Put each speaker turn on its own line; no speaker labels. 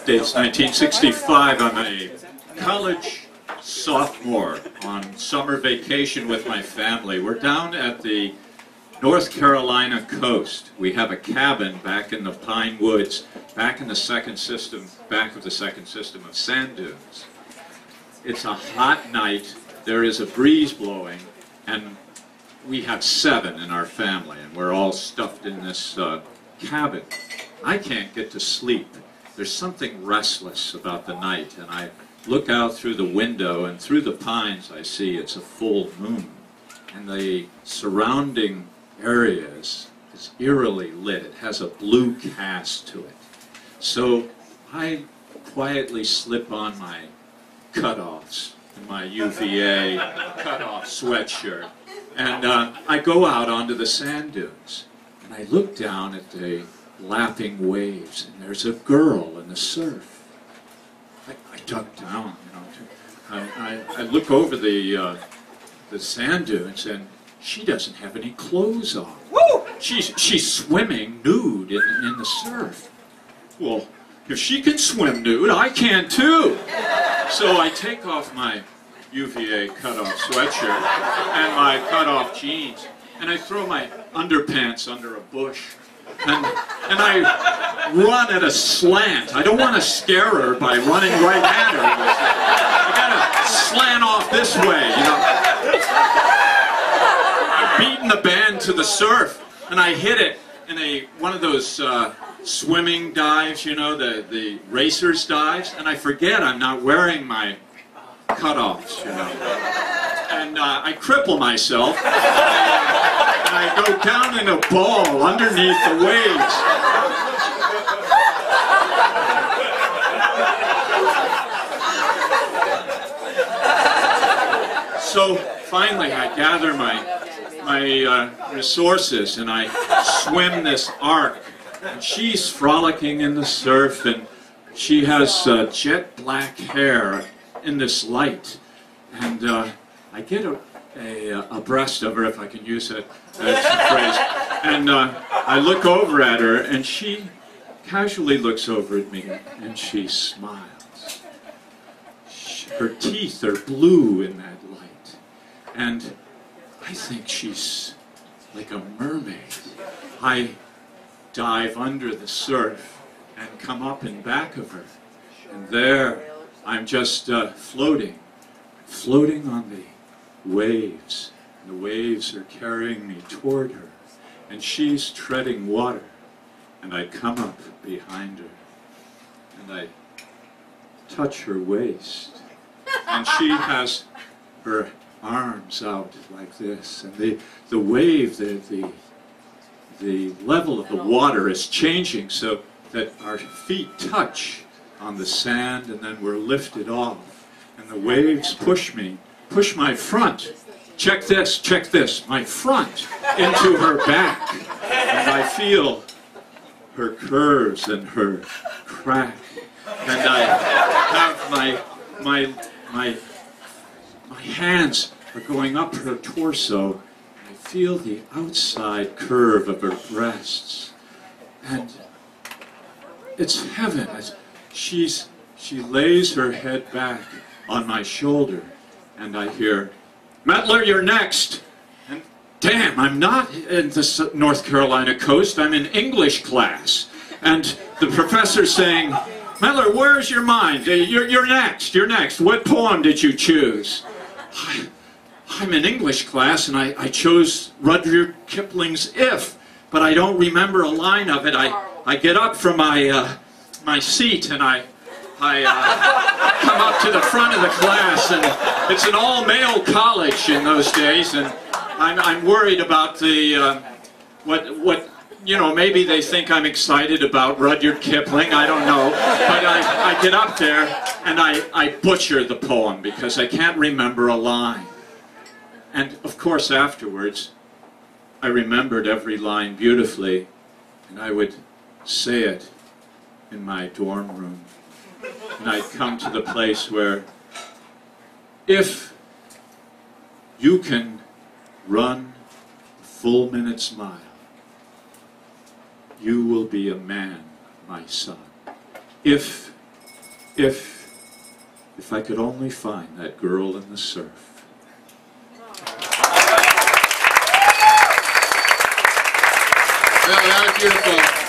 Date's 1965. I'm a college sophomore on summer vacation with my family. We're down at the North Carolina coast. We have a cabin back in the pine woods, back of the second system of sand dunes. It's a hot night. There is a breeze blowing, and we have 7 in our family, and we're all stuffed in this cabin. I can't get to sleep. There's something restless about the night, and I look out through the window, and through the pines I see it's a full moon, and the surrounding area is eerily lit. It has a blue cast to it. So I quietly slip on my cutoffs, my UVA cutoff sweatshirt, and I go out onto the sand dunes, and I look down at the lapping waves, and there's a girl in the surf. I duck down, you know. I look over the sand dunes, and she doesn't have any clothes on. Woo! She's swimming nude in the surf. Well, if she can swim nude, I can too. So I take off my UVA cutoff sweatshirt and my cutoff jeans, and I throw my underpants under a bush, and I run at a slant. I don't want to scare her by running right at her. I gotta slant off this way, you know. I'm beating the band to the surf, and I hit it in one of those swimming dives, you know, the racer's dives, and I forget I'm not wearing my cutoffs, you know, and I cripple myself, and I go down in a ball underneath the waves. So finally I gather my resources, and I swim this arc, and she's frolicking in the surf, and she has jet black hair in this light, and I get abreast of her, if I can use that phrase, and I look over at her, and she casually looks over at me, and she smiles. Her teeth are blue in that light, and I think she's like a mermaid. I dive under the surf and come up in back of her, and there I'm just floating on the waves. And the waves are carrying me toward her, and she's treading water, and I come up behind her, and I touch her waist, and she has her arms out like this, and the wave, the level of the water is changing so that our feet touch on the sand, and then we're lifted off, and the waves push my front. Check this, my front into her back, and I feel her curves and her crack, and I have my hands are going up her torso. I feel the outside curve of her breasts, and it's heaven. She lays her head back on my shoulder, and I hear, "Mettler, you're next." And damn, I'm not in the North Carolina coast, I'm in English class. And the professor's saying, "Mettler, where's your mind? You're next. What poem did you choose?" I'm in English class, and I chose Rudyard Kipling's If, but I don't remember a line of it. I get up from my seat, and I come up to the front of the class, and it's an all-male college in those days, and I'm worried about the what you know, maybe they think I'm excited about Rudyard Kipling, I don't know, but I get up there and I butcher the poem because I can't remember a line. And of course afterwards I remembered every line beautifully, and I would say it in my dorm room. And I'd come to the place where, if you can run a full minute's mile, you will be a man, my son. If I could only find that girl in the surf.
That was beautiful.